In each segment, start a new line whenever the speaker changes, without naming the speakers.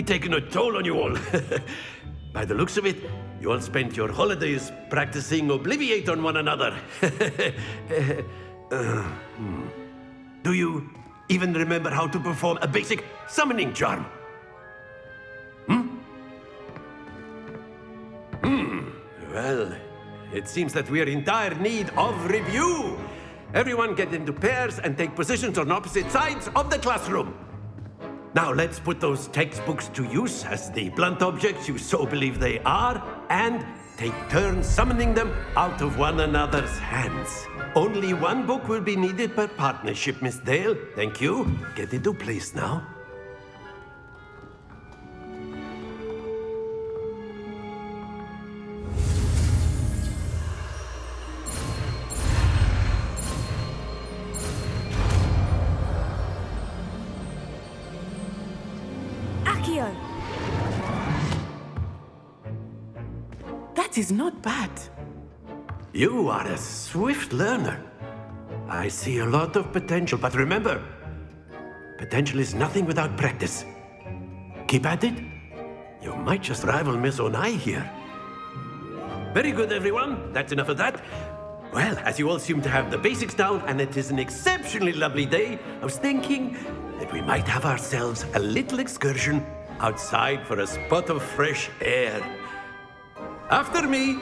taken a toll on you all. By the looks of it, you all spent your holidays practicing Obliviate on one another. Do you even remember how to perform a basic summoning charm? Well, it seems that we are in dire need of review. Everyone get into pairs and take positions on opposite sides of the classroom. Now let's put those textbooks to use as the blunt objects you so believe they are, and take turns summoning them out of one another's hands. Only one book will be needed per partnership, Miss Dale. Thank you. Get into place now.
That is not bad.
You are a swift learner. I see a lot of potential, but remember, potential is nothing without practice. Keep at it. You might just rival Miss Onai here. Very good, everyone. That's enough of that. Well, as you all seem to have the basics down, and it is an exceptionally lovely day, I was thinking that we might have ourselves a little excursion outside for a spot of fresh air. After me.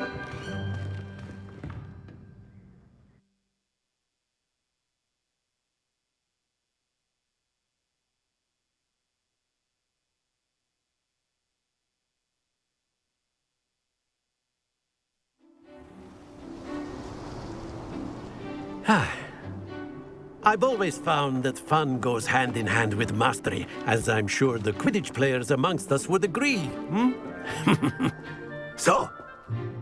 I've always found that fun goes hand in hand with mastery, as I'm sure the Quidditch players amongst us would agree. So,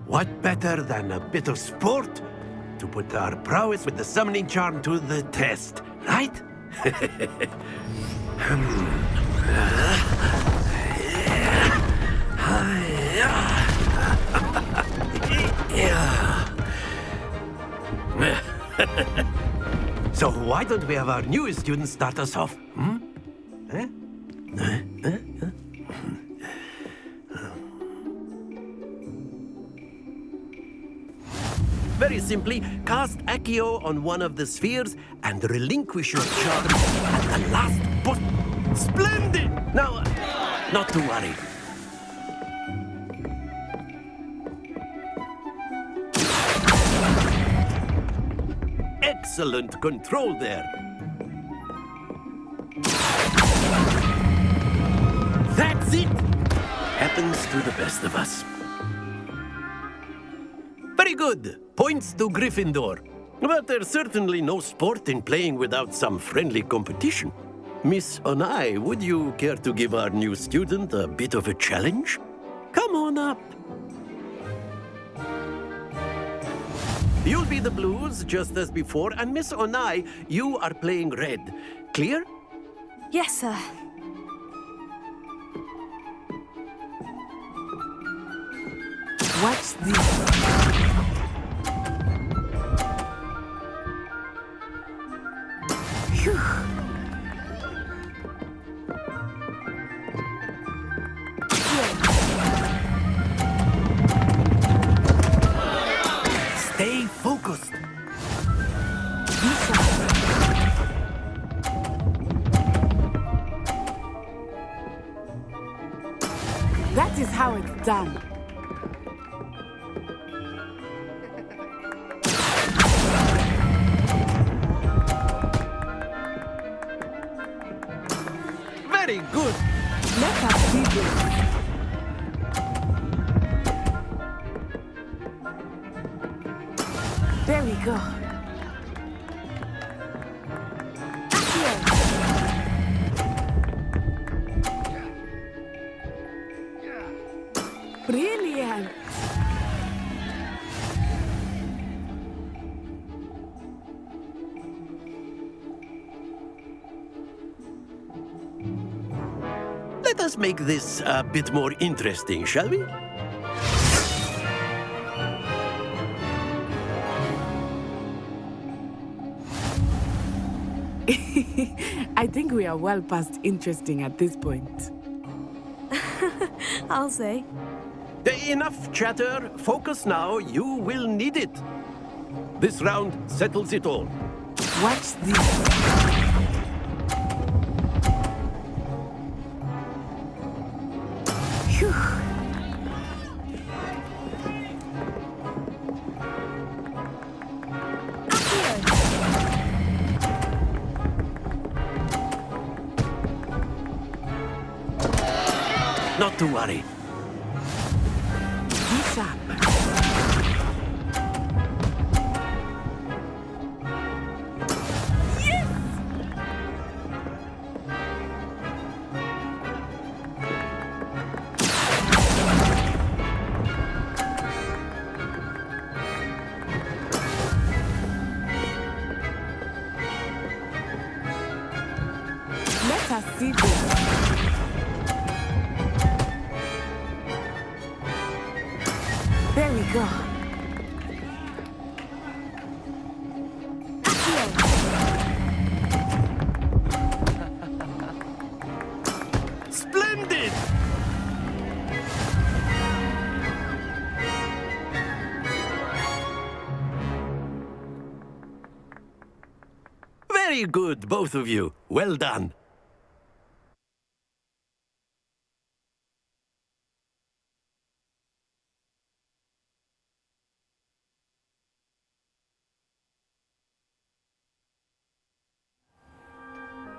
what better than a bit of sport to put our prowess with the summoning charm to the test, right? So why don't we have our newest student start us off? Very simply, cast Accio on one of the spheres and relinquish your charm at the last button. Splendid! Now, not to worry. Excellent control there. That's it! Happens to the best of us. Very good. Points to Gryffindor. But there's certainly no sport in playing without some friendly competition. Miss Onai, would you care to give our new student a bit of a challenge? Come on up. You'll be the blues, just as before, and Miss Onai, you are playing red. Clear?
Yes, sir.
Watch this. Phew.
Stay focused.
That is how it's done.
Very good.
Let us see this. There we go. Brilliant.
Let us make this a bit more interesting, shall we?
I think we are well past interesting at this point.
I'll say.
Enough chatter. Focus now. You will need it. This round settles it all.
Watch this. Phew.
Not to worry.
Be sharp. Let us see this. There we go.
Splendid! Very good, both of you. Well done.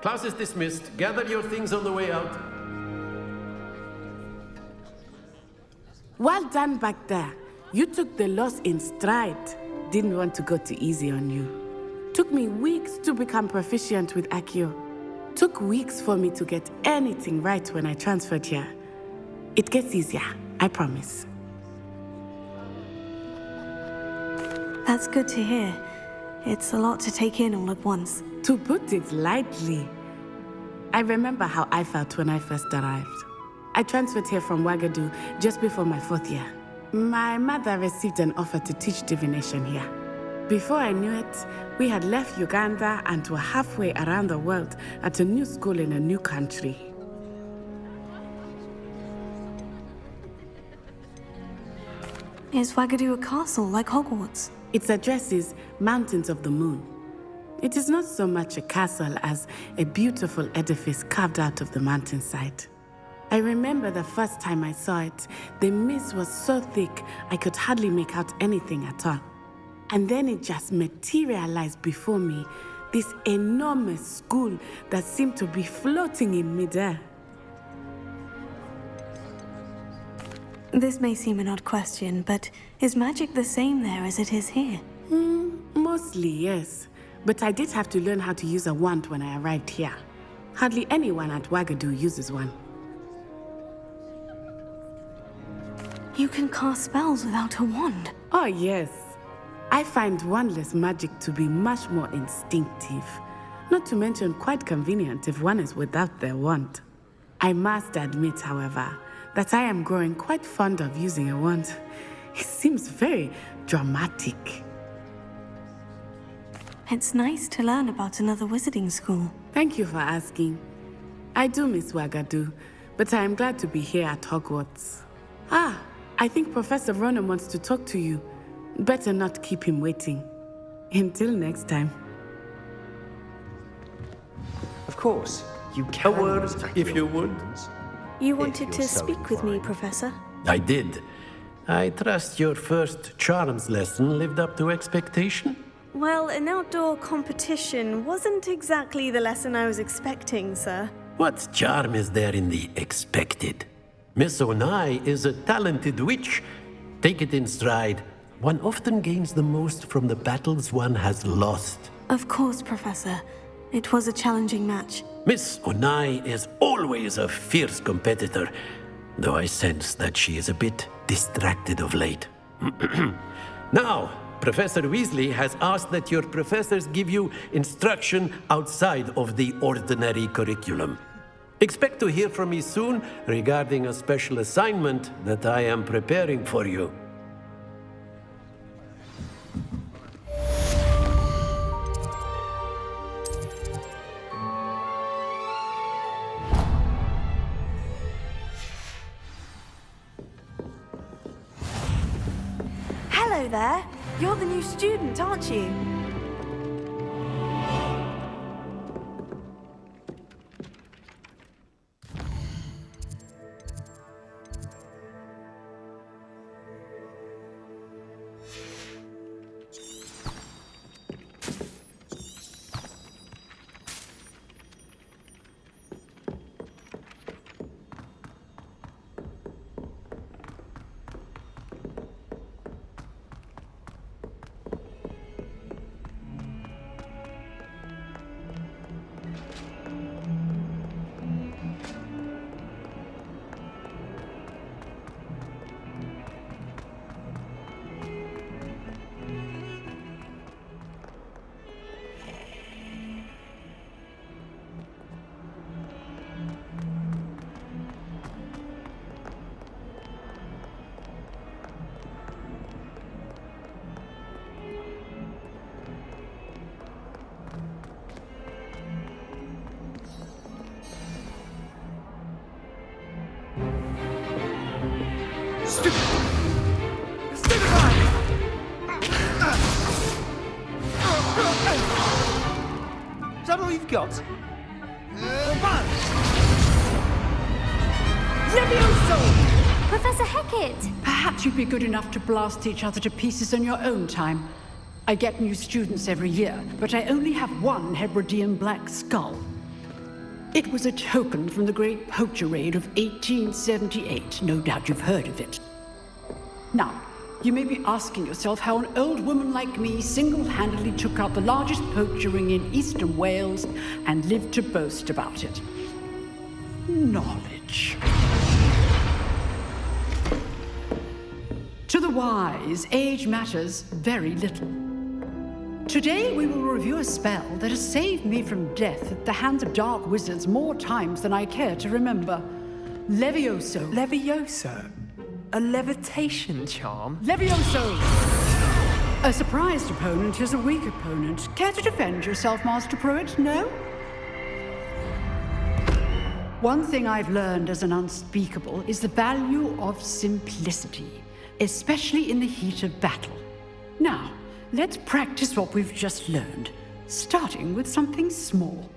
Class is dismissed. Gather your things on the way out.
Well done back there. You took the loss in stride. Didn't want to go too easy on you. Took me weeks to become proficient with Accio. Took weeks for me to get anything right when I transferred here. It gets easier, I promise.
That's good to hear. It's a lot to take in all at once.
To put it lightly, I remember how I felt when I first arrived. I transferred here from Ouagadougou just before my 4th year. My mother received an offer to teach divination here. Before I knew it, we had left Uganda and were halfway around the world at a new school in a new country.
Is Ouagadougou a castle like Hogwarts?
Its address is Mountains of the Moon. It is not so much a castle as a beautiful edifice carved out of the mountainside. I remember the first time I saw it, the mist was so thick I could hardly make out anything at all. And then it just materialized before me, this enormous school that seemed to be floating in midair.
This may seem an odd question, but is magic the same there as it is here?
Mostly, yes. But I did have to learn how to use a wand when I arrived here. Hardly anyone at Ouagadougou uses one.
You can cast spells without a wand.
Oh, yes. I find wandless magic to be much more instinctive. Not to mention quite convenient if one is without their wand. I must admit, however, that I am growing quite fond of using a wand. It seems very dramatic.
It's nice to learn about another wizarding school.
Thank you for asking. I do miss Ouagadougou, but I am glad to be here at Hogwarts. I think Professor Ronan wants to talk to you. Better not keep him waiting. Until next time.
Of course, you can.
A word, if you would.
You wanted to
you're so
speak with me,
inclined.
Professor?
I did. I trust your first charms lesson lived up to expectation?
Well, an outdoor competition wasn't exactly the lesson I was expecting, sir.
What charm is there in the expected? Miss Onai is a talented witch. Take it in stride. One often gains the most from the battles one has lost.
Of course, Professor. It was a challenging match.
Miss Onai is always a fierce competitor, though I sense that she is a bit distracted of late. Now, Professor Weasley has asked that your professors give you instruction outside of the ordinary curriculum. Expect to hear from me soon regarding a special assignment that I am preparing for you.
hello there. You're the new student, aren't you?
Is that all you've got?
Levioso!
Professor Hecat!
Perhaps you'd be good enough to blast each other to pieces on your own time. I get new students every year, but I only have one Hebridean black skull. It was a token from the Great Poacher Raid of 1878. No doubt you've heard of it. Now, you may be asking yourself how an old woman like me single-handedly took out the largest poacher ring in eastern Wales and lived to boast about it. Knowledge. To the wise, age matters very little. Today we will review a spell that has saved me from death at the hands of dark wizards more times than I care to remember. Levioso.
Levioso? A levitation charm?
Levioso! A surprised opponent is a weak opponent. Care to defend yourself, Master Pruitt? No? One thing I've learned as an unspeakable is the value of simplicity, especially in the heat of battle. Now, let's practice what we've just learned, starting with something small.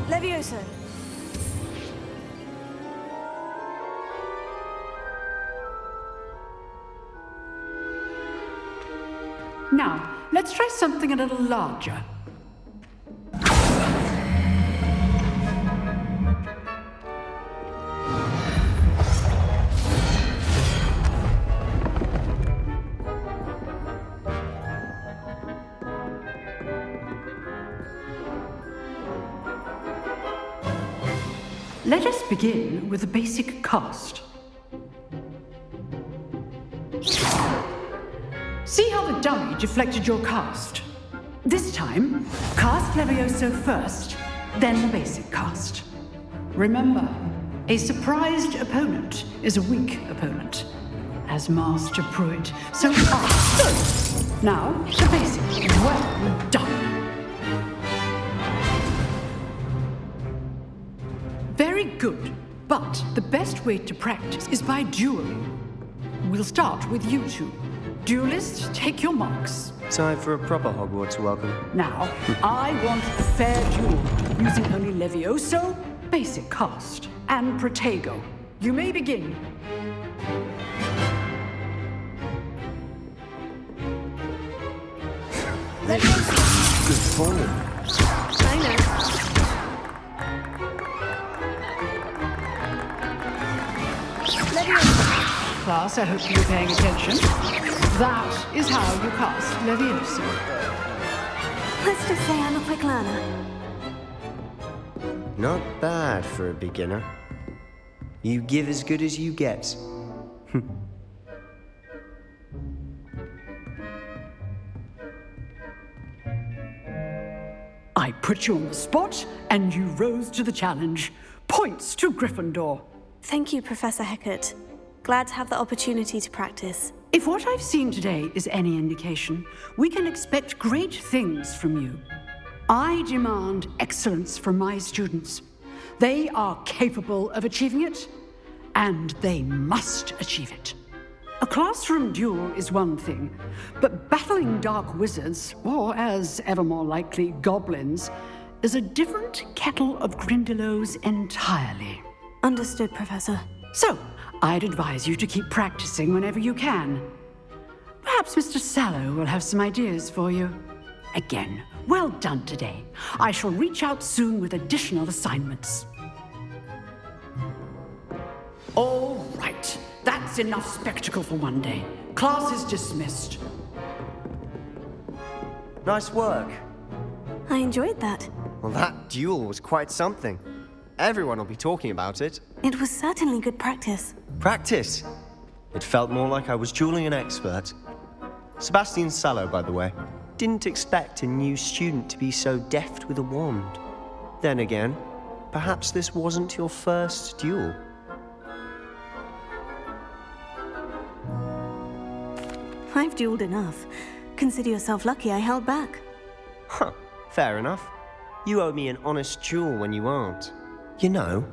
Levioso.
Now, let's try something a little larger. Let us begin with a basic cast. See how the dummy deflected your cast? This time, cast Levioso first, then the basic cast. Remember, a surprised opponent is a weak opponent, as Master Pruitt so often. Now, the basic. Well done. Very good, but the best way to practice is by dueling. We'll start with you two. Duelists, take your marks.
Time for a proper Hogwarts welcome.
Now, I want a fair duel, using only Levioso, basic cast, and Protego. You may begin.
Levioso.
Good form.
I know.
Levioso.
Class, I hope you were paying attention. That is how you cast Levioso.
Let's just say I'm a quick learner.
Not bad for a beginner. You give as good as you get.
I put you on the spot, and you rose to the challenge. Points to Gryffindor.
Thank you, Professor Hecat. Glad to have the opportunity to practice.
If what I've seen today is any indication, we can expect great things from you. I demand excellence from my students. They are capable of achieving it, and they must achieve it. A classroom duel is one thing, but battling dark wizards, or as ever more likely, goblins, is a different kettle of Grindylows entirely.
Understood, Professor.
So, I'd advise you to keep practicing whenever you can. Perhaps Mr. Sallow will have some ideas for you. Again, well done today. I shall reach out soon with additional assignments. All right, that's enough spectacle for one day. Class is dismissed.
Nice work.
I enjoyed that.
Well, that duel was quite something. Everyone will be talking about it.
It was certainly good practice.
Practice. It felt more like I was dueling an expert. Sebastian Sallow, by the way. Didn't expect a new student to be so deft with a wand. Then again, perhaps this wasn't your first duel.
I've dueled enough. Consider yourself lucky I held back.
Huh, fair enough. You owe me an honest duel when you aren't. You know,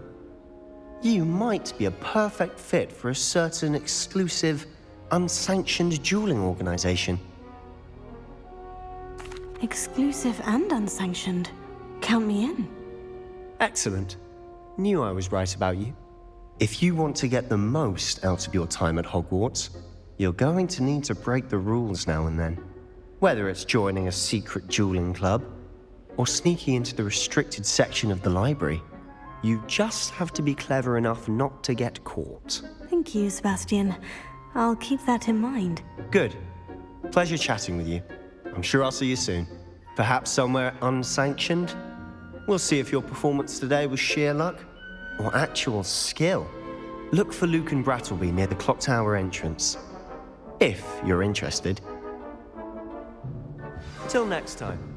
you might be a perfect fit for a certain exclusive, unsanctioned dueling organization.
Exclusive and unsanctioned. Count me in.
Excellent. Knew I was right about you. If you want to get the most out of your time at Hogwarts, you're going to need to break the rules now and then. Whether it's joining a secret dueling club, or sneaking into the restricted section of the library, you just have to be clever enough not to get caught.
Thank you, Sebastian. I'll keep that in mind.
Good. Pleasure chatting with you. I'm sure I'll see you soon. Perhaps somewhere unsanctioned? We'll see if your performance today was sheer luck or actual skill. Look for Luke and Brattleby near the clock tower entrance, if you're interested. Till next time.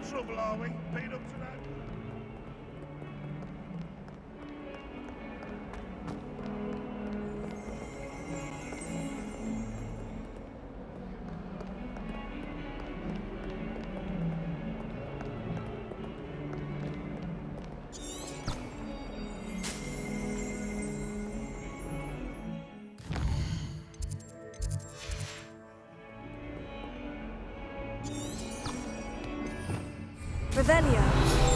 Trouble, are we? Beat up to that?
Revelio.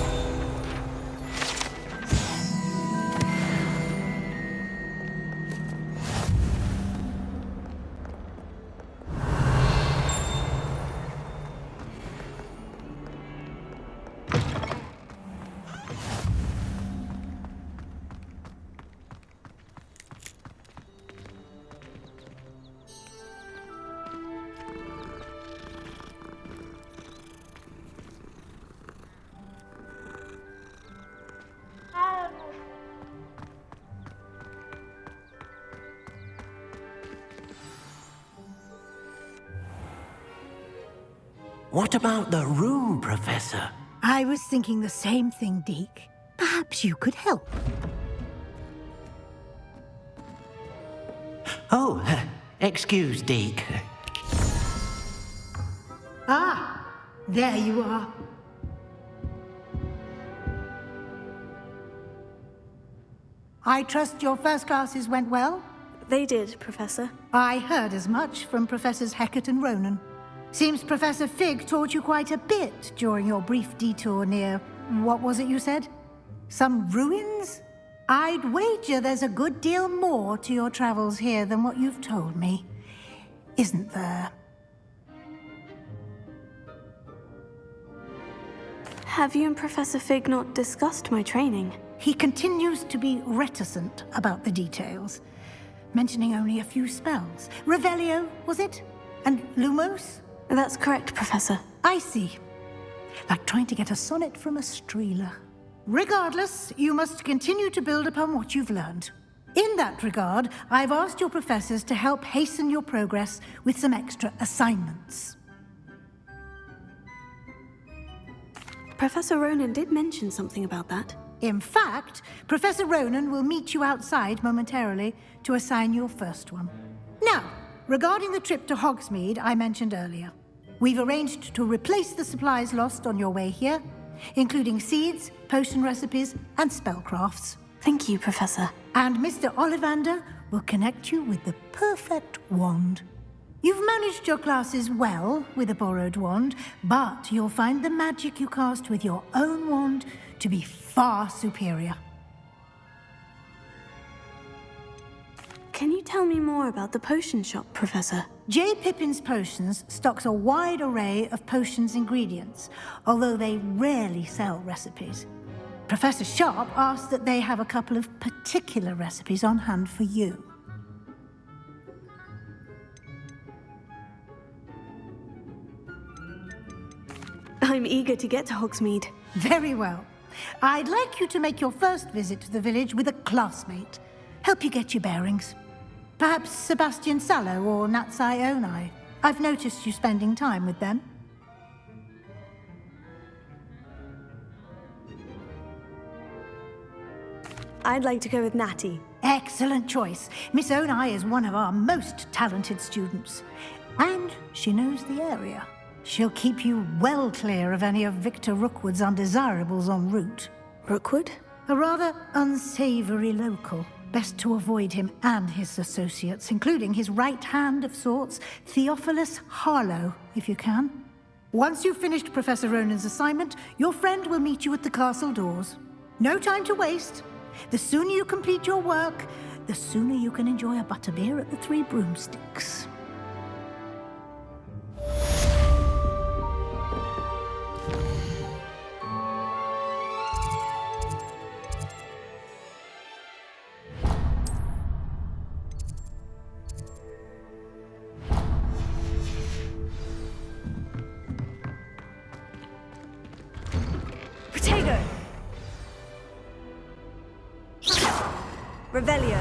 What about the room, Professor?
I was thinking the same thing, Deke. Perhaps you could help.
Oh, excuse, Deke.
Ah, there you are. I trust your first classes went well?
They did, Professor.
I heard as much from Professors Hecat and Ronan. Seems Professor Fig taught you quite a bit during your brief detour near... what was it you said? Some ruins? I'd wager there's a good deal more to your travels here than what you've told me. Isn't there?
Have you and Professor Fig not discussed my training?
He continues to be reticent about the details, mentioning only a few spells. Revelio, was it? And Lumos?
That's correct, Professor.
I see. Like trying to get a sonnet from a streeler. Regardless, you must continue to build upon what you've learned. In that regard, I've asked your professors to help hasten your progress with some extra assignments.
Professor Ronan did mention something about that.
In fact, Professor Ronan will meet you outside momentarily to assign your first one. Now, regarding the trip to Hogsmeade I mentioned earlier, we've arranged to replace the supplies lost on your way here, including seeds, potion recipes, and spellcrafts.
Thank you, Professor.
And Mr. Ollivander will connect you with the perfect wand. You've managed your classes well with a borrowed wand, but you'll find the magic you cast with your own wand to be far superior.
Can you tell me more about the potion shop, Professor?
J. Pippin's Potions stocks a wide array of potions ingredients, although they rarely sell recipes. Professor Sharp asked that they have a couple of particular recipes on hand for you.
I'm eager to get to Hogsmeade.
Very well. I'd like you to make your first visit to the village with a classmate. Help you get your bearings. Perhaps Sebastian Sallow or Natsai Onai. I've noticed you spending time with them.
I'd like to go with Natty.
Excellent choice. Miss Onai is one of our most talented students. And she knows the area. She'll keep you well clear of any of Victor Rookwood's undesirables en route.
Rookwood?
A rather unsavory local. Best to avoid him and his associates, including his right hand of sorts, Theophilus Harlow, if you can. Once you've finished Professor Ronan's assignment, your friend will meet you at the castle doors. No time to waste. The sooner you complete your work, the sooner you can enjoy a butterbeer at the Three Broomsticks.
Potato! Revelio.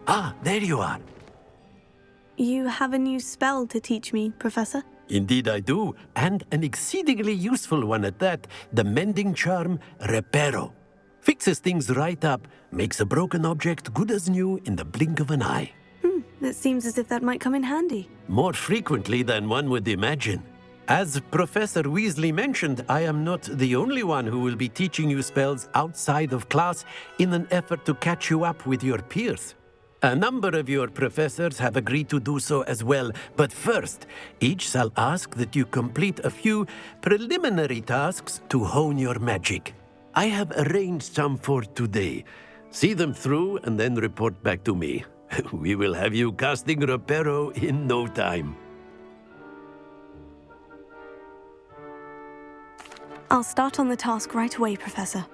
Ah, there you are.
You have a new spell to teach me, Professor?
Indeed I do, and an exceedingly useful one at that. The mending charm, Reparo. Fixes things right up, makes a broken object good as new in the blink of an eye.
It seems as if that might come in handy.
More frequently than one would imagine. As Professor Weasley mentioned, I am not the only one who will be teaching you spells outside of class in an effort to catch you up with your peers. A number of your professors have agreed to do so as well, but first, each shall ask that you complete a few preliminary tasks to hone your magic. I have arranged some for today. See them through and then report back to me. We will have you casting Reparo in no time.
I'll start on the task right away, Professor.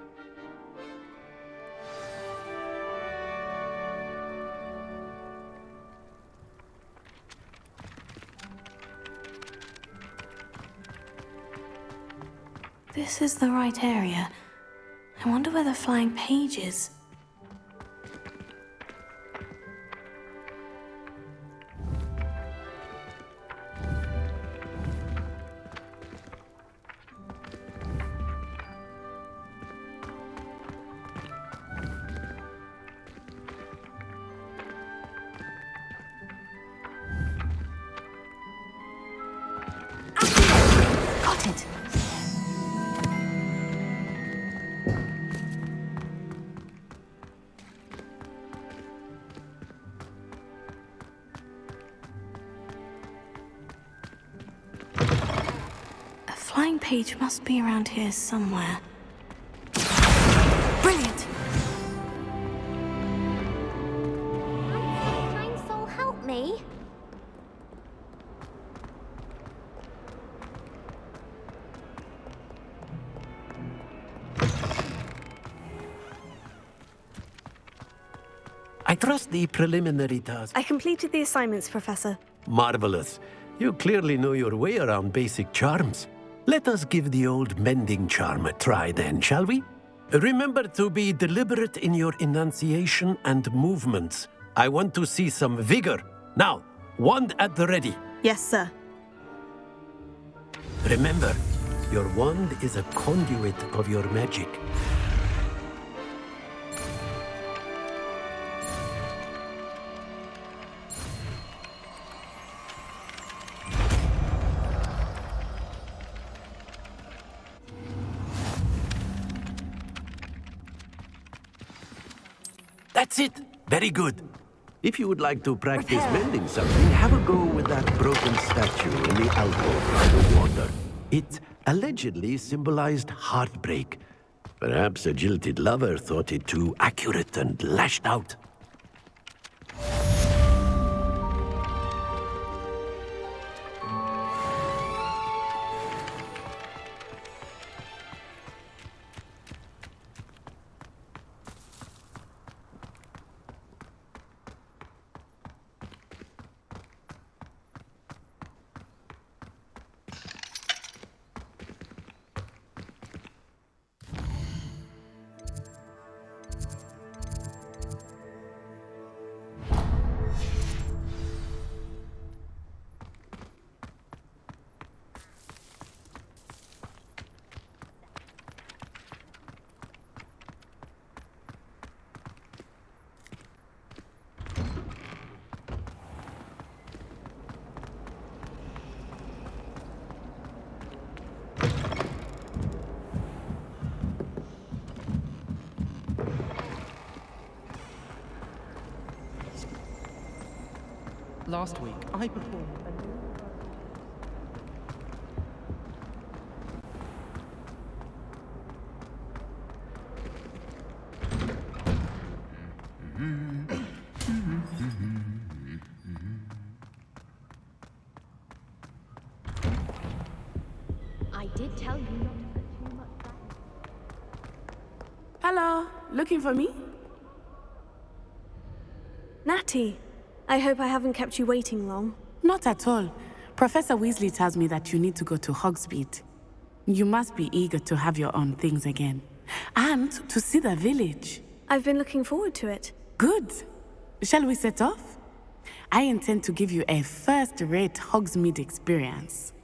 This is the right area. I wonder where the flying page is. Got it. A flying page must be around here somewhere. Brilliant!
Kind soul, help me.
I trust the preliminary task.
I completed the assignments, Professor.
Marvelous. You clearly know your way around basic charms. Let us give the old mending charm a try then, shall we? Remember to be deliberate in your enunciation and movements. I want to see some vigor. Now, wand at the ready.
Yes, sir.
Remember, your wand is a conduit of your magic. That's it. Very good. If you would like to practice mending something, have a go with that broken statue in the alcove by the water. It allegedly symbolized heartbreak. Perhaps a jilted lover thought it too accurate and lashed out.
Last week, I performed
I did tell you not to put too much back.
Hello, looking for me?
Natty, I hope I haven't kept you waiting long.
Not at all. Professor Weasley tells me that you need to go to Hogsmeade. You must be eager to have your own things again. And to see the village.
I've been looking forward to it.
Good. Shall we set off? I intend to give you a first-rate Hogsmeade experience.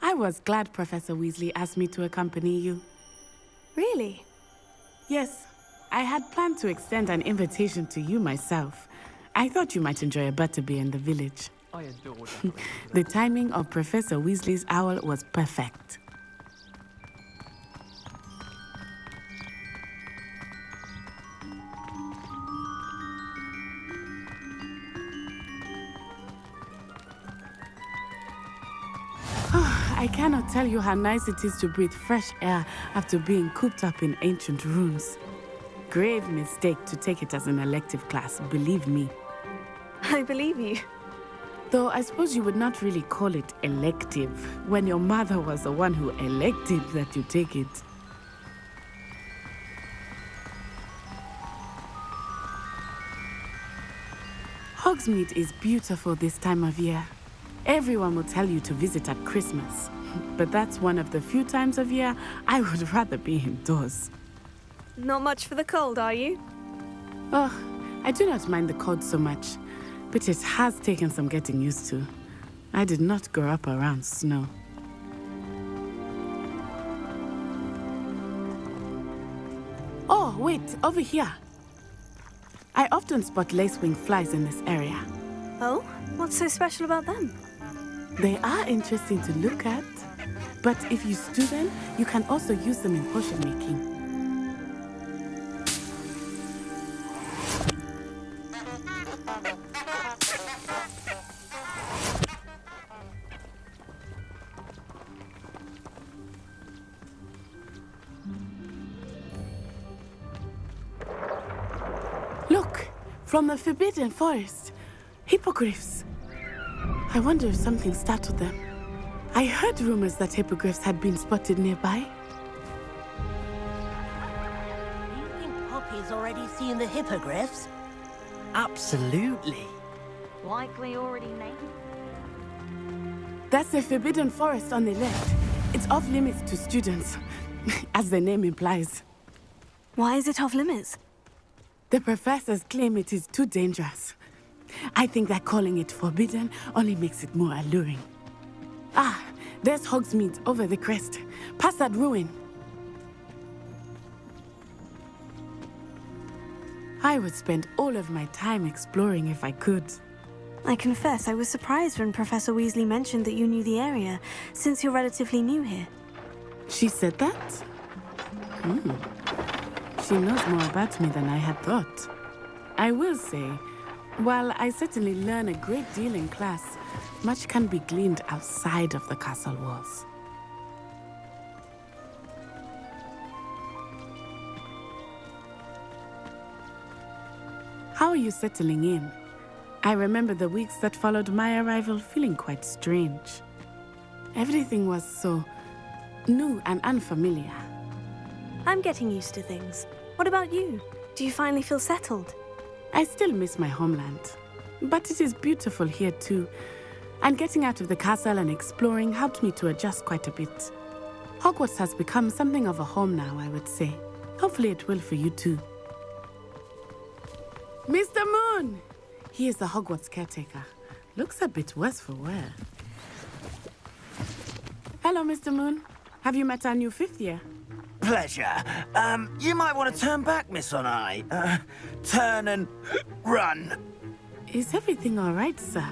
I was glad Professor Weasley asked me to accompany you.
Really?
Yes, I had planned to extend an invitation to you myself. I thought you might enjoy a butterbeer in the village.
I adored that.
The timing of Professor Weasley's owl was perfect. I I cannot tell you how nice it is to breathe fresh air after being cooped up in ancient rooms. Grave mistake to take it as an elective class, believe me.
I believe you.
Though I suppose you would not really call it elective when your mother was the one who elected that you take it. Hogsmeade is beautiful this time of year. Everyone will tell you to visit at Christmas, but that's one of the few times of year I would rather be indoors.
Not much for the cold, are you?
Oh, I do not mind the cold so much, but it has taken some getting used to. I did not grow up around snow. Oh, wait, over here. I often spot lacewing flies in this area.
Oh? What's so special about them?
They are interesting to look at, but if you stew them, you can also use them in potion making. Look, from the Forbidden Forest, hippogriffs. I wonder if something startled them. I heard rumors that hippogriffs had been spotted nearby.
Do you think Poppy's already seen the hippogriffs? Absolutely.
Likely already named.
That's the Forbidden Forest on the left. It's off limits to students, as the name implies.
Why is it off limits?
The professors claim it is too dangerous. I think that calling it forbidden only makes it more alluring. Ah, there's Hogsmeade over the crest. Past that ruin. I would spend all of my time exploring if I could.
I confess I was surprised when Professor Weasley mentioned that you knew the area, since you're relatively new here.
She said that? She knows more about me than I had thought. I will say, while I certainly learn a great deal in class, much can be gleaned outside of the castle walls. How are you settling in? I remember the weeks that followed my arrival feeling quite strange. Everything was so new and unfamiliar.
I'm getting used to things. What about you? Do you finally feel settled?
I still miss my homeland, but it is beautiful here too. And getting out of the castle and exploring helped me to adjust quite a bit. Hogwarts has become something of a home now, I would say. Hopefully it will for you too. Mr. Moon! He is the Hogwarts caretaker. Looks a bit worse for wear. Hello, Mr. Moon. Have you met our new fifth year?
Pleasure. You might want to turn back, Miss Onai. Turn and run.
Is everything all right, sir?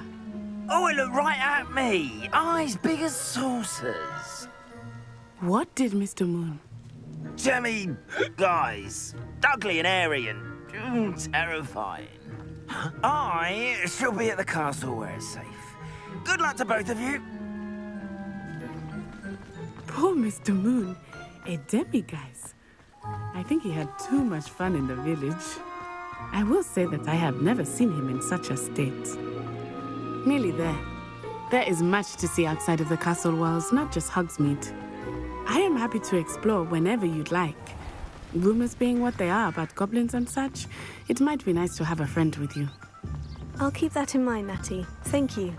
Oh, it looked right at me. Eyes big as saucers.
What did Mr. Moon?
Jemmy guys. Ugly and airy and terrifying. I shall be at the castle where it's safe. Good luck to both of you.
Poor Mr. Moon. A demiguise. I think he had too much fun in the village. I will say that I have never seen him in such a state. Nearly there. There is much to see outside of the castle walls, not just Hogsmeade. I am happy to explore whenever you'd like. Rumors being what they are about goblins and such, it might be nice to have a friend with you.
I'll keep that in mind, Natty. Thank you.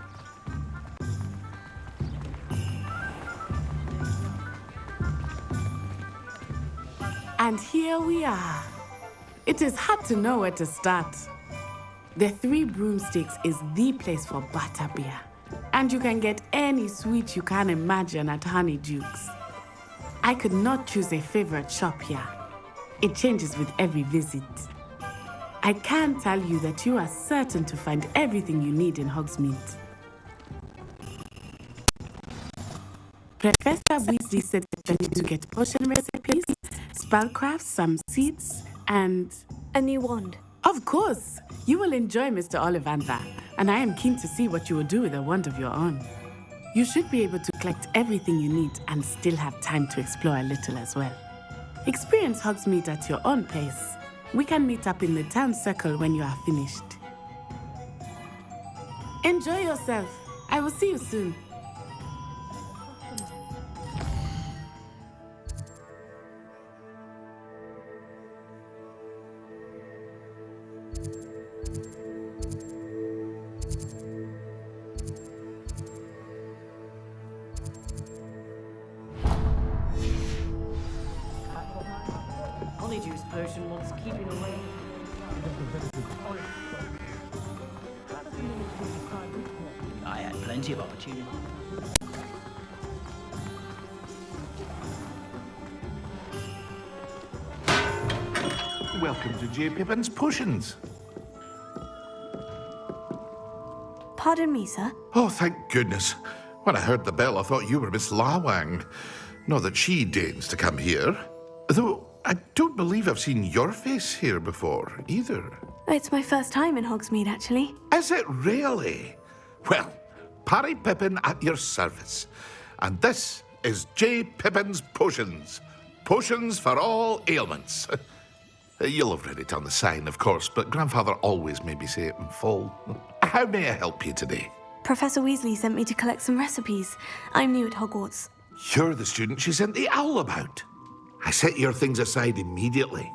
And here we are. It is hard to know where to start. The Three Broomsticks is the place for butterbeer. And you can get any sweet you can imagine at Honeydukes. I could not choose a favorite shop here. It changes with every visit. I can tell you that you are certain to find everything you need in Hogsmeade. Professor Weasley said that you need to get potion recipes, spellcrafts, some seeds, and...
a new wand.
Of course! You will enjoy Mr. Ollivander, and I am keen to see what you will do with a wand of your own. You should be able to collect everything you need and still have time to explore a little as well. Experience Hogsmeade at your own pace. We can meet up in the town circle when you are finished. Enjoy yourself. I will see you soon.
Honeydew potion wants keeping away.
I had plenty of opportunity.
Welcome to J. Pippin's Potions.
Pardon me, sir.
Oh, thank goodness. When I heard the bell, I thought you were Miss Lawang. Not that she deigns to come here. Though I don't believe I've seen your face here before, either.
It's my first time in Hogsmeade, actually.
Is it really? Well, Parry Pippin at your service. And this is J. Pippin's Potions. Potions for all ailments. You'll have read it on the sign, of course, but Grandfather always made me say it in full. How may I help you today?
Professor Weasley sent me to collect some recipes. I'm new at Hogwarts.
You're the student she sent the owl about. I set your things aside immediately.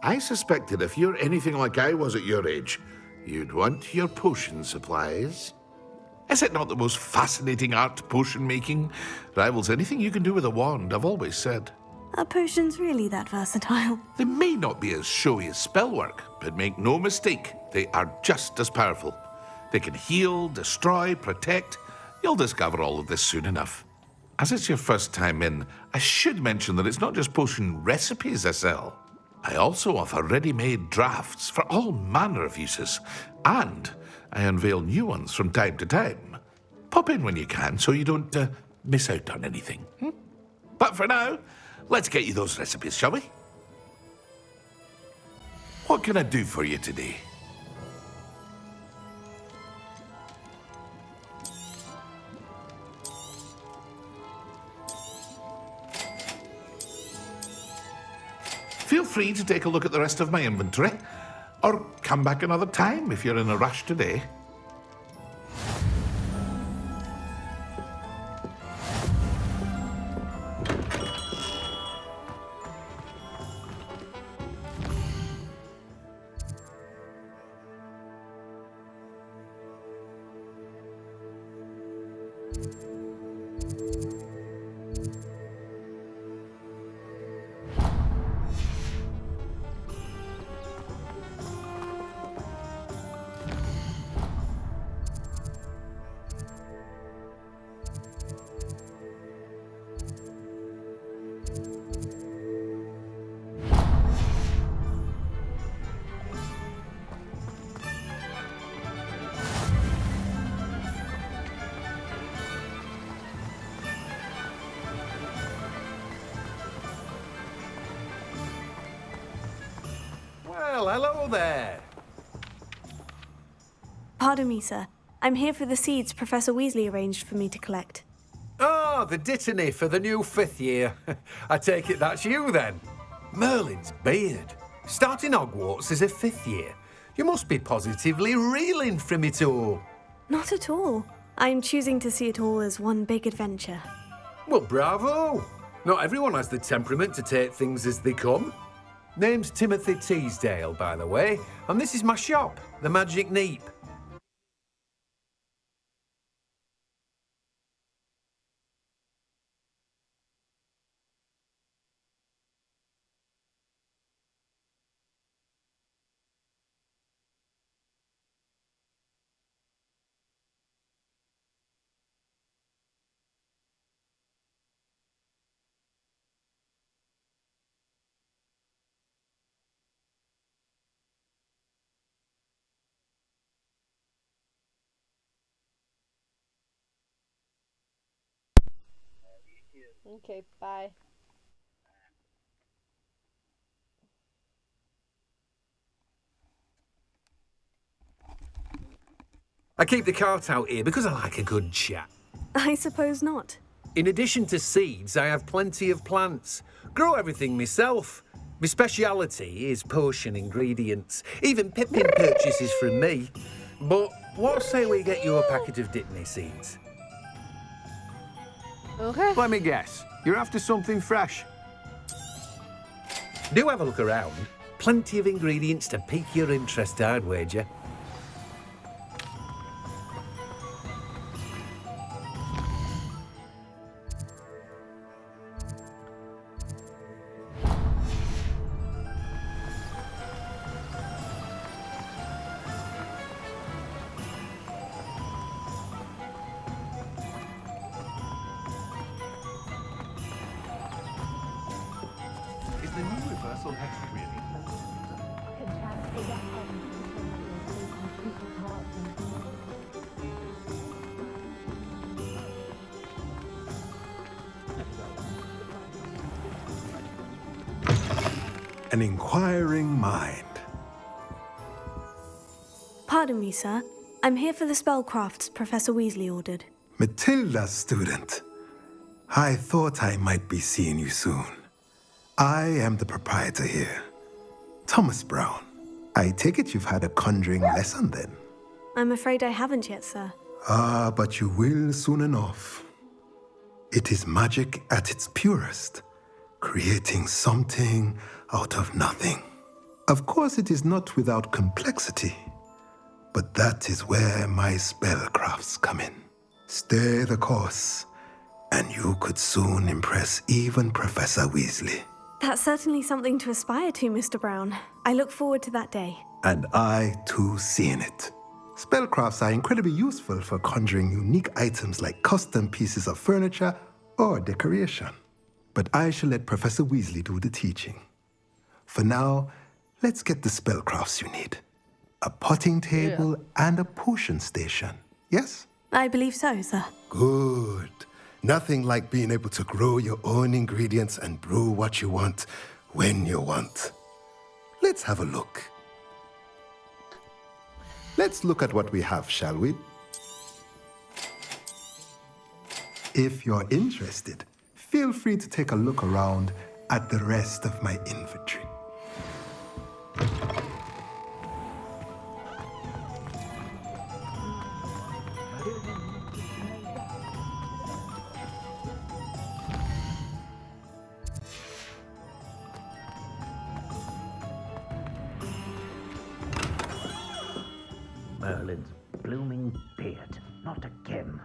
I suspected if you're anything like I was at your age, you'd want your potion supplies. Is it not the most fascinating art, potion making? Rivals anything you can do with a wand, I've always said.
Are potions really that versatile?
They may not be as showy as spellwork, but make no mistake, they are just as powerful. They can heal, destroy, protect. You'll discover all of this soon enough. As it's your first time in, I should mention that it's not just potion recipes I sell. I also offer ready-made drafts for all manner of uses, and I unveil new ones from time to time. Pop in when you can so you don't miss out on anything. But for now, let's get you those recipes, shall we? What can I do for you today? Feel free to take a look at the rest of my inventory, or come back another time if you're in a rush today.
Well, hello there.
Pardon me, sir. I'm here for the seeds Professor Weasley arranged for me to collect.
Oh, the dittany for the new 5th year. I take it that's you, then. Merlin's beard. Starting Hogwarts as a 5th year. You must be positively reeling from it all.
Not at all. I'm choosing to see it all as one big adventure.
Well, bravo. Not everyone has the temperament to take things as they come. Name's Timothy Teasdale, by the way, and this is my shop, the Magic Neep.
Okay, bye.
I keep the cart out here because I like a good chat.
I suppose not.
In addition to seeds, I have plenty of plants. Grow everything myself. My speciality is potion ingredients. Even Pippin purchases from me. But what say we get you a packet of Dittany seeds?
Okay.
Let me guess. You're after something fresh.
Do have a look around. Plenty of ingredients to pique your interest, I'd wager.
Is the new reversal hex really?
An inquiring mind.
Pardon me, sir. I'm here for the spellcrafts Professor Weasley ordered.
Matilda, student. I thought I might be seeing you soon. I am the proprietor here, Thomas Brown. I take it you've had a conjuring lesson then?
I'm afraid I haven't yet, sir.
Ah, but you will soon enough. It is magic at its purest, creating something out of nothing. Of course, it is not without complexity, but that is where my spellcrafts come in. Stay the course, and you could soon impress even Professor Weasley.
That's certainly something to aspire to, Mr. Brown. I look forward to that day.
And I, too, seeing it. Spellcrafts are incredibly useful for conjuring unique items like custom pieces of furniture or decoration. But I shall let Professor Weasley do the teaching. For now, let's get the spellcrafts you need. A potting table and a potion station, yes?
I believe so, sir.
Good. Nothing like being able to grow your own ingredients and brew what you want when you want. Let's have a look. Let's look at what we have, shall we? If you're interested, feel free to take a look around at the rest of my inventory.
Merlin's blooming beard. Not again.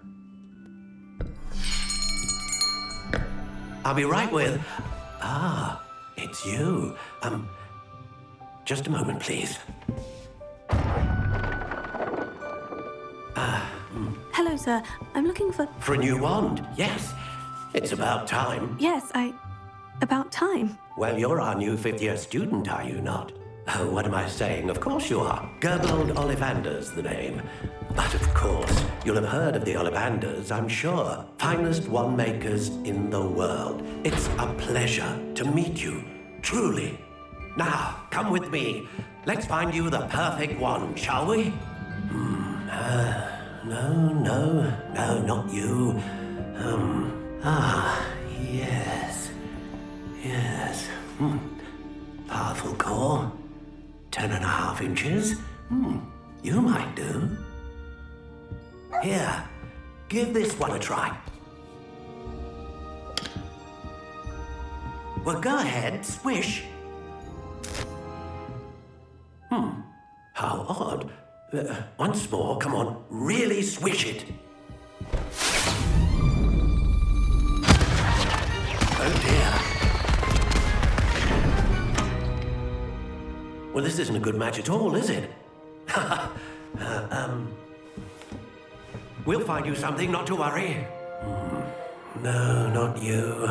I'll be right with... Ah, it's you. Just a moment, please.
Hello, sir. I'm looking for...
For a new wand, yes. It's about time.
Yes, about time.
Well, you're our new fifth-year student, are you not? Oh, what am I saying? Of course you are. Gerbold Ollivander's the name. But of course, you'll have heard of the Ollivanders, I'm sure. Finest wand makers in the world. It's a pleasure to meet you, truly. Now, come with me. Let's find you the perfect wand, shall we? No, not you. Yes. Powerful core. 10.5 inches. You might do. Here, give this one a try. Well, go ahead, swish. How odd. Once more, come on, really swish it. Oh dear. Well, this isn't a good match at all, is it? We'll find you something, not to worry. No, not you.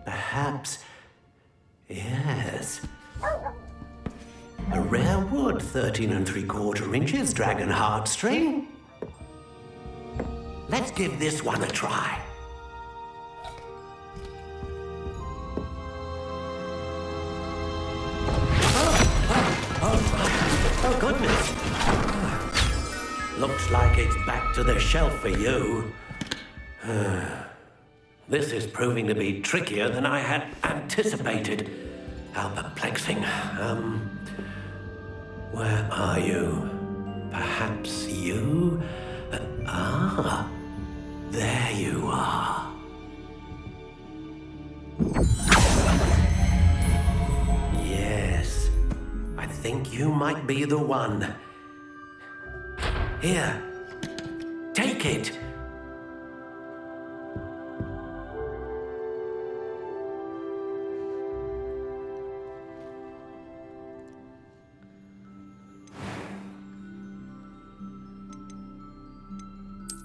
Perhaps. Yes. A rare wood, 13 3/4 inches, dragon heartstring. Let's give this one a try. Oh, goodness. Looks like it's back to the shelf for you. This is proving to be trickier than I had anticipated. How perplexing. Where are you? Perhaps you? There you are. Yes, I think you might be the one. Here, take it.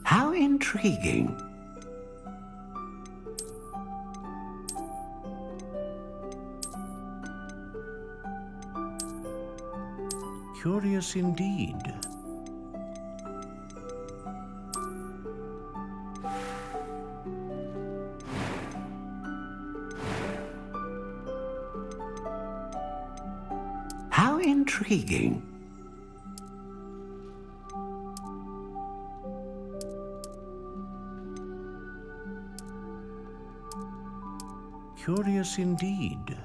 How intriguing. Curious indeed. How intriguing. Curious indeed.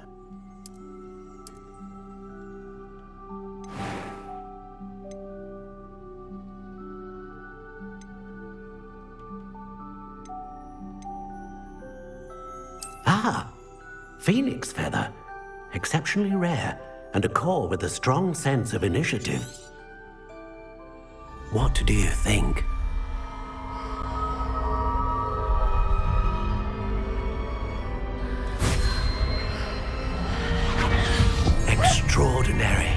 Phoenix feather. Exceptionally rare, and a core with a strong sense of initiative. What do you think? Extraordinary.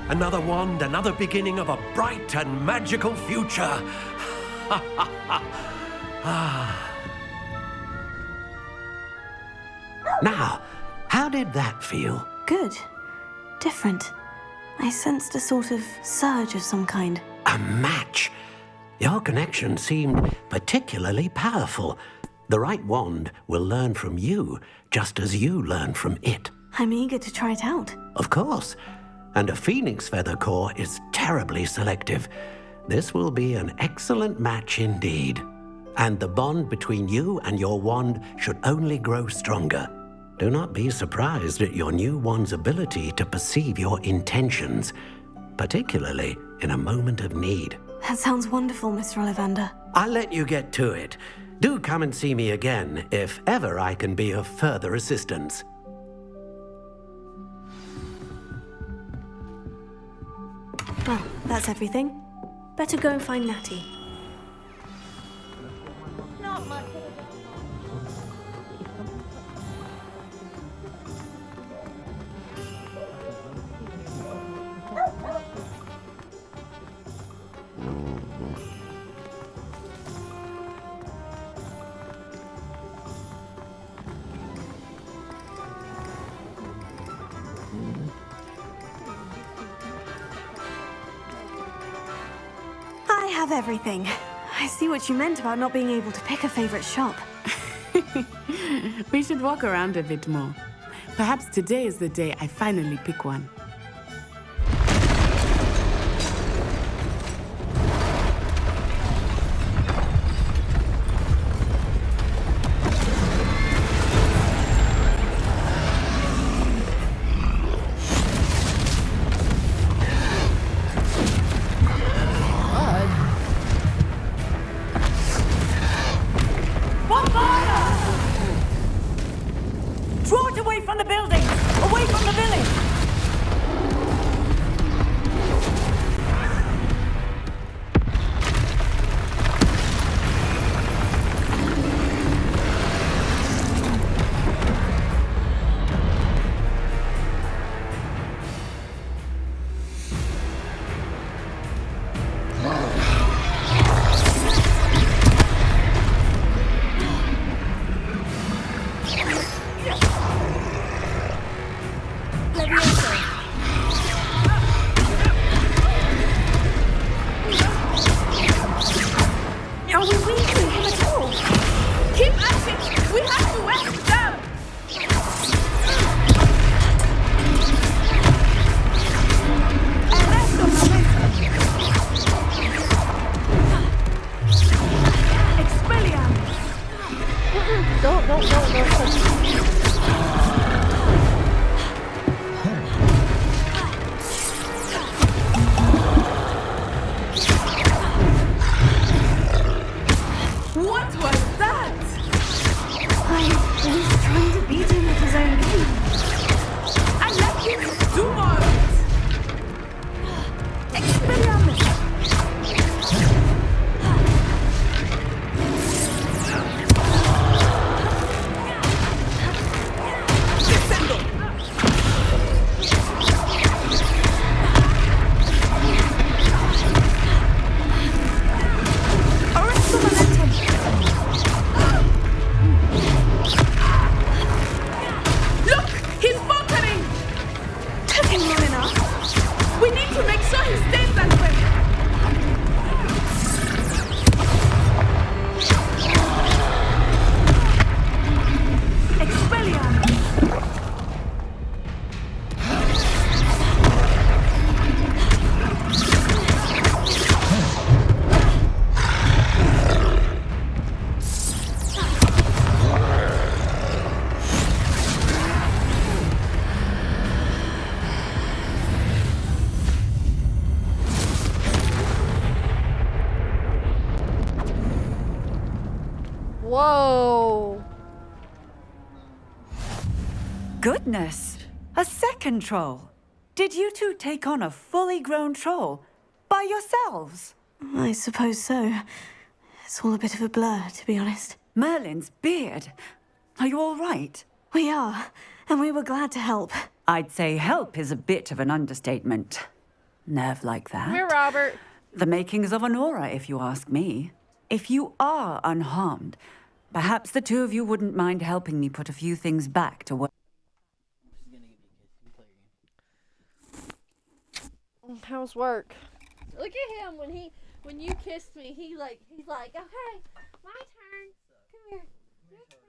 Another wand, another beginning of a bright and magical future. Now, how did that feel?
Good. Different. I sensed a sort of surge of some kind.
A match. Your connection seemed particularly powerful. The right wand will learn from you, just as you learn from it.
I'm eager to try it out.
Of course. And a phoenix feather core is terribly selective. This will be an excellent match indeed. And the bond between you and your wand should only grow stronger. Do not be surprised at your new wand's ability to perceive your intentions, particularly in a moment of need.
That sounds wonderful, Mr. Ollivander.
I'll let you get to it. Do come and see me again if ever I can be of further assistance.
Well, that's everything. Better go and find Natty.
Not much.
I have everything. I see what you meant about not being able to pick a favorite shop.
We should walk around a bit more. Perhaps today is the day I finally pick one.
Draw it away from the building! Away from the village!
Are we weakening him at all? Keep at it! We have to wear him down! Arresto, momento!
Goodness! A second troll! Did you two take on a fully grown troll? By yourselves?
I suppose so. It's all a bit of a blur, to be honest.
Merlin's beard. Are you all right?
We are, and we were glad to help.
I'd say help is a bit of an understatement. Nerve like that.
Come here, Robert.
The makings of an aura, if you ask me. If you are unharmed, perhaps the two of you wouldn't mind helping me put a few things back to what.
How's work? Look at him when you kissed me. He's like, okay, my turn. Come here, your turn.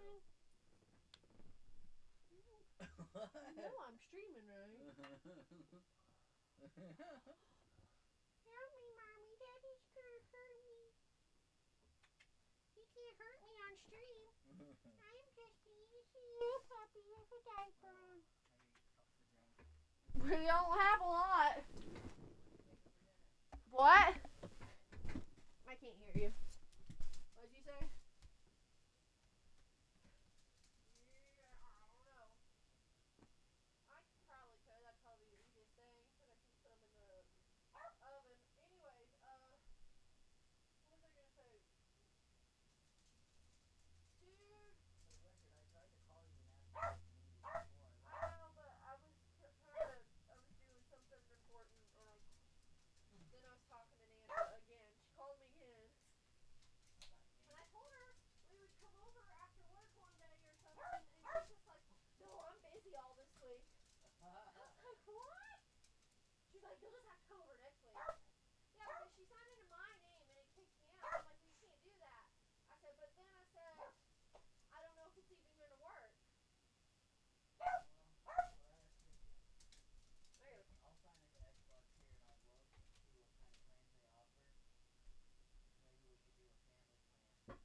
You know I'm streaming, right? Help me, mommy. Daddy's gonna hurt me. He can't hurt me on stream. I'm just being a little puppy with a diaper on. We don't have a lot. What? I can't hear you. What did you say? Yeah, I don't know. I probably could. That'd probably be the easiest thing. Then I can put them in the oven. Anyways, what was I gonna say? Dude. For the record, I tried to call you and ask you if you needed before. I know, but I was doing something important, and then I was talking to Nana again. She called me again. And I told her we would come over after work one day or something, and she's just like, no, I'm busy all this week. I was like, what? She's like, you'll just have to come over next week. Yeah, because she signed into my name and it kicked me out. I'm like, well, you can't do that. I said, but then I said, I don't know if it's even going to work.
I'll sign into Xbox here and I'll look and see what kind of plans they offer. Maybe we could do a family plan.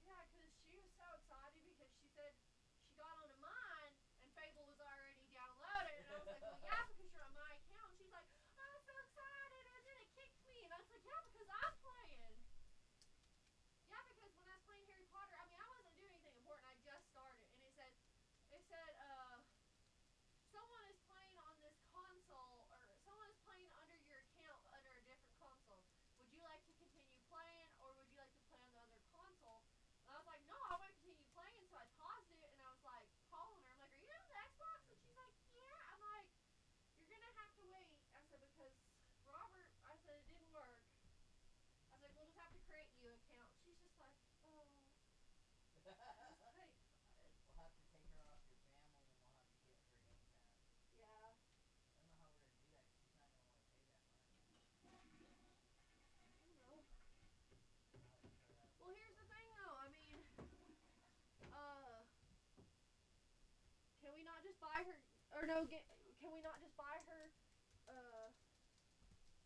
Yeah, because she was so excited because she said she got onto mine and Fable was already downloaded. And I was like, well, yeah, because you're on my account. And she's like, I'm so excited. And then it kicked me. And I was like, yeah, because I'm playing. Yeah, because when I was playing Harry Potter, I mean, I wasn't doing anything important. I just started. And it said, someone is playing on this console, or someone is playing under your account under a different console. Would you like to continue playing, or would you like to play on the other console? And I was like, no, I want to continue playing. So I paused it, and I was like calling her. I'm like, are you on the Xbox? And she's like, yeah. I'm like, you're gonna have to wait. I said, because Robert, I said it didn't work. I was like, we'll just have to create you an account. She's just like, oh. I was like,
We'll have to take her off your family and we'll have to get her Game Pass.
yeah.
I don't know how we're going to do that because she's not going to want to pay that much.
I don't know. Well, here's the thing, though. I mean, can we not just buy her, or no, can we not just buy her,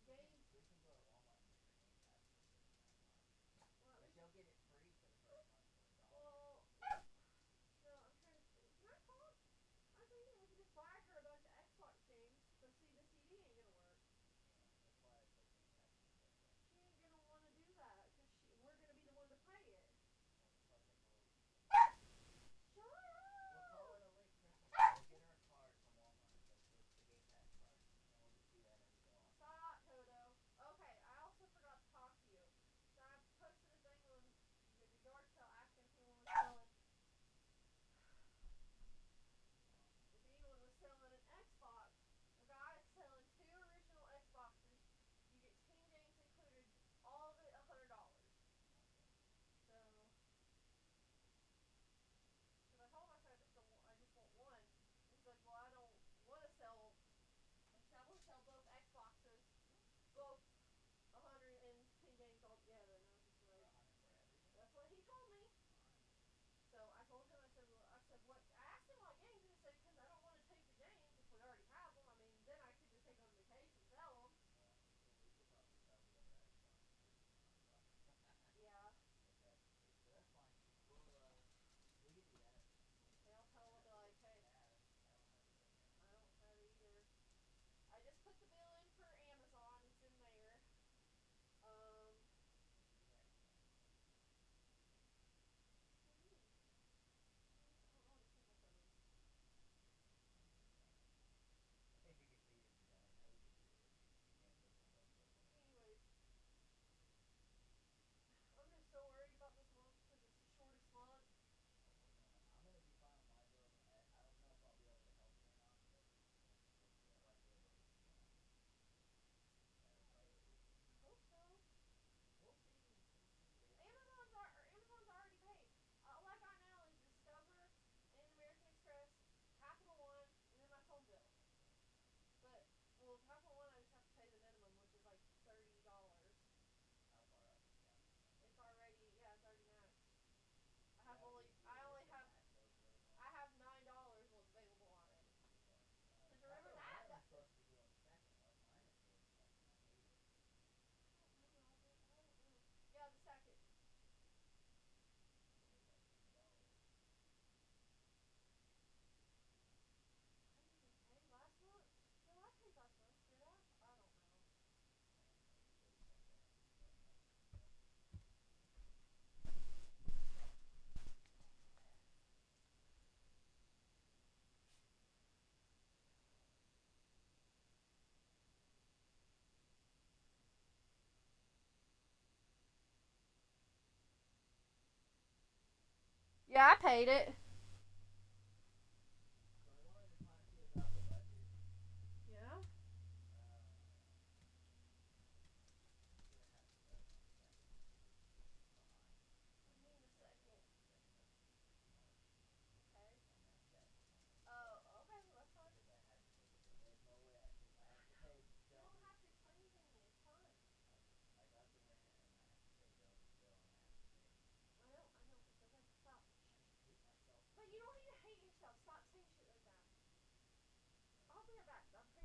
games?
We can go to Walmart and get her Game Pass for a certain amount of money. But she'll get it free for the first month for $1.
Well, no, I'm trying to think. Can I call? I was thinking we could just buy her a bunch of Xbox games, but see, the CD ain't gonna work.
Yeah, that's why I said Game Pass is the best way.
She ain't gonna want to do that, because we're gonna be the one to pay it.
Well, just let them know what you said.
Shut up!
We'll call it a late Christmas. We'll get her a card from Walmart. The Game Pass card.
Yeah, I paid it. Yeah. What do you mean the second? Okay. Oh, okay, well, that's fine. You don't have to explain anything to me. It's fine. I know, but okay, stop. But you don't need to hate yourself. Stop saying shit like that. I'll be right back. I'm